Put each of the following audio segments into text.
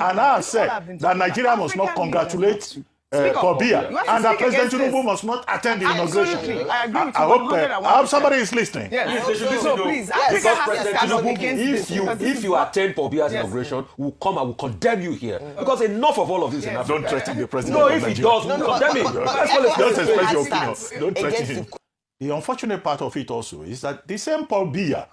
And I said that Nigeria must not congratulate Paul Biya, and that President Tinubu must not attend the inauguration. Absolutely, I agree with you. I hope somebody is listening. Yes. So please, because President Tinubu, if you attend Paul Biya's inauguration, we'll come and we'll condemn you here. Because enough of all of this in Africa. Don't threaten the president. No, if he does, we'll condemn him. Don't express your opinion. Don't threaten him. The unfortunate part of it also is that the same Paul Biya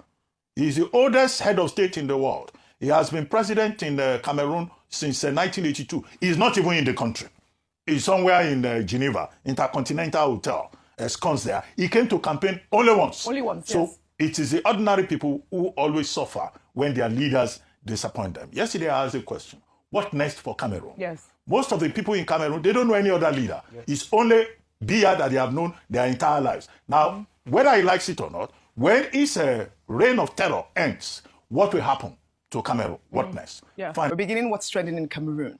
is the oldest head of state in the world. He has been president in Cameroon since 1982. He's not even in the country. He's somewhere in Geneva, Intercontinental Hotel, ensconced there. He came to campaign only once. Only once, So yes. it is the ordinary people who always suffer when their leaders disappoint them. Yesterday I asked a question. What next for Cameroon? Yes. Most of the people in Cameroon, they don't know any other leader. Yes. It's only Biya that they have known their entire lives. Now, whether he likes it or not, when his reign of terror ends, what will happen to Cameroon? What next? Yeah. We're beginning what's trending in Cameroon,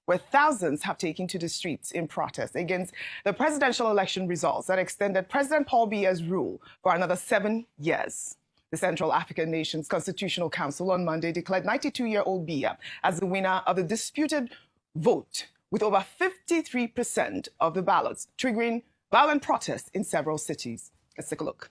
where thousands have taken to the streets in protest against the presidential election results that extended President Paul Biya's rule for another 7 years. The Central African Nations Constitutional Council on Monday declared 92-year-old Biya as the winner of the disputed vote, with over 53% of the ballots, triggering violent protests in several cities. Let's take a look.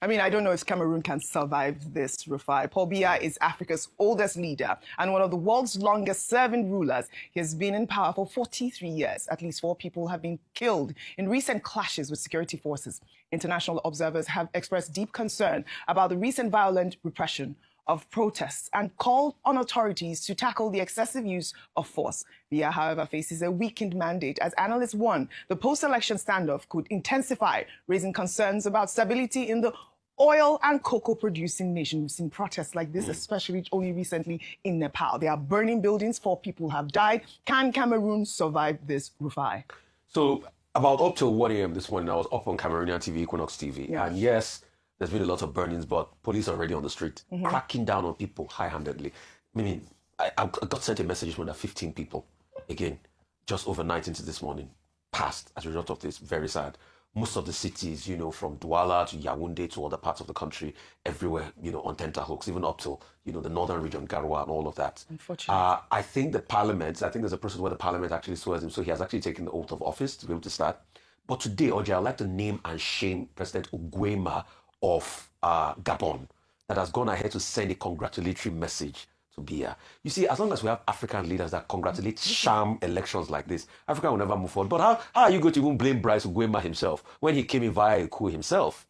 I mean, I don't know if Cameroon can survive this, Rufai. Paul Biya is Africa's oldest leader and one of the world's longest-serving rulers. He has been in power for 43 years. At least 4 people have been killed in recent clashes with security forces. International observers have expressed deep concern about the recent violent repression of protests and called on authorities to tackle the excessive use of force. Biya, however, faces a weakened mandate as analysts warn the post-election standoff could intensify, raising concerns about stability in the oil and cocoa producing nation. We've seen protests like this, especially only recently in Nepal. They are burning buildings. 4 people have died. Can Cameroon survive this, Rufai? So about up till 1 a.m. this morning, I was up on Cameroonian TV, Equinox TV. Yeah. And yes, there's been a lot of burnings, but police are already on the street, cracking down on people high-handedly. I mean, I got sent a message when there are 15 people, again, just overnight into this morning, passed as a result of this. Very sad. Most of the cities, you know, from Douala to Yaoundé to other parts of the country, everywhere, you know, on tenterhooks, even up to, you know, the northern region, Garoua and all of that. Unfortunately. I think there's a process where the parliament actually swears him, so he has actually taken the oath of office to be able to start. But today, Oji, I'd like to name and shame President Nguema of Gabon, that has gone ahead to send a congratulatory message to Biya. You see, as long as we have African leaders that congratulate sham elections like this, Africa will never move forward. But how are you going to even blame Bryce Nguema himself when he came in via a coup himself?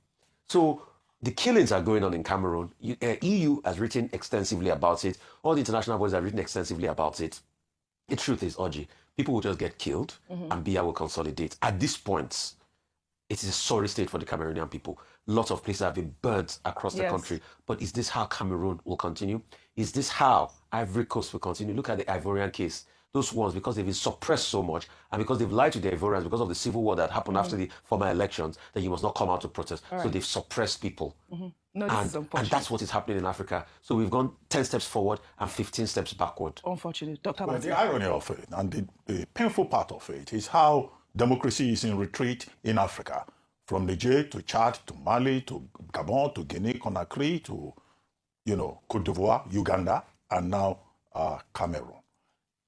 So the killings are going on in Cameroon. EU has written extensively about it. All the international bodies have written extensively about it. The truth is, Oji, people will just get killed and Biya will consolidate. At this point, it is a sorry state for the Cameroonian people. Lots of places have been burnt across the country. But is this how Cameroon will continue? Is this how Ivory Coast will continue? Look at the Ivorian case. Those ones, because they've been suppressed so much and because they've lied to the Ivorians because of the civil war that happened after the former elections, that you must not come out to protest. So they've suppressed people. No, this is unfortunate. And that's what is happening in Africa. So we've gone 10 steps forward and 15 steps backward. Unfortunate. Dr. But the irony of it and the painful part of it is how democracy is in retreat in Africa. From Niger to Chad to Mali to Gabon to Guinea Conakry to, you know, Cote d'Ivoire, Uganda, and now Cameroon.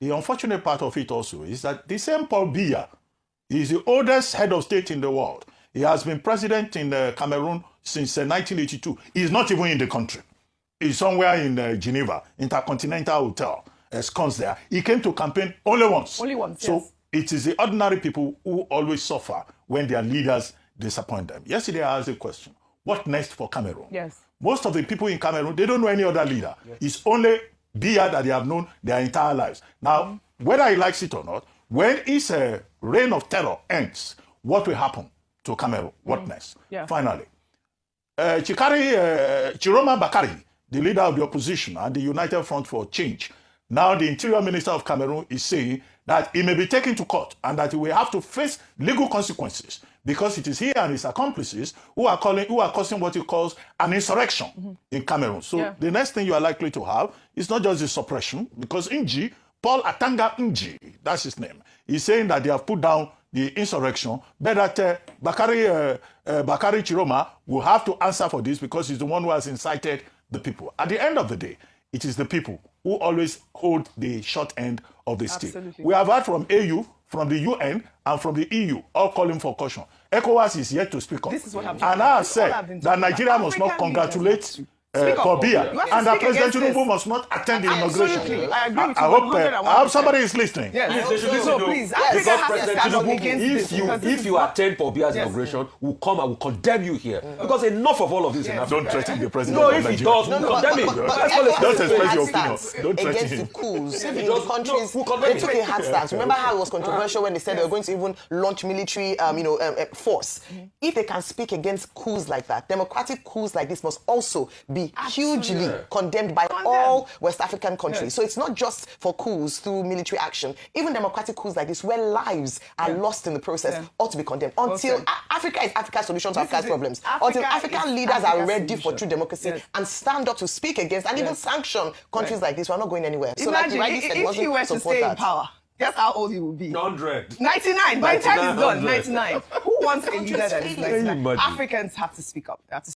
The unfortunate part of it also is that the same Paul Biya is the oldest head of state in the world. He has been president in Cameroon since 1982. He's not even in the country. He's somewhere in Geneva, Intercontinental Hotel, ensconced there. He came to campaign only once. Only once, So yes. it is the ordinary people who always suffer when their leaders disappoint them. Yesterday I asked a question. What next for Cameroon? Yes. Most of the people in Cameroon, they don't know any other leader. It's only Biya that they have known their entire lives. Now, whether he likes it or not, when his reign of terror ends, what will happen to Cameroon? What next? Yeah. Finally, Chiroma Bakari, the leader of the opposition and the United Front for Change. Now the Interior Minister of Cameroon is saying that he may be taken to court and that he will have to face legal consequences because it is he and his accomplices who are causing what he calls an insurrection in Cameroon. So the next thing you are likely to have is not just the suppression, because Nji, Paul Atanga Nji, that's his name, he's saying that they have put down the insurrection, but that Bakari Chiroma will have to answer for this because he's the one who has incited the people. At the end of the day, it is the people who always hold the short end of the stick. We have heard from AU, from the UN, and from the EU, all calling for caution. ECOWAS is yet to speak up. This is what and I have said that Nigeria must not congratulate Paul Biya, and that President Tinubu must not attend the inauguration. I agree with you. I hope somebody is listening. Yes. So please, because Africa President has to stand up Tinubu, against if you attend Paul Biya's inauguration, we'll come and we'll condemn you here. Because enough of all of this in Africa. Don't threaten the president. No, if he does, we'll condemn him. Don't express your opinion. Don't threaten against him. the coups in he the does- countries. no, They took a hard stance. Remember how it was controversial when they said they were going to even launch military, force. If they can speak against coups like that, democratic coups like this must also be hugely condemned by all West African countries. So it's not just for coups through military action. Even democratic coups like this, where lives are lost in the process, ought to be condemned. Until Africa is Africa's solution to Africa's problems. Until African leaders are ready for true democracy and stand up to speak against and even sanction countries like this, we're not going anywhere. So like you Imagine rightly said, if you were to stay in power, guess how old you will be? 100. 99. By the time it's done, 100. 99. Who wants a leader that is 99? Imagine. Africans have to speak up. They have to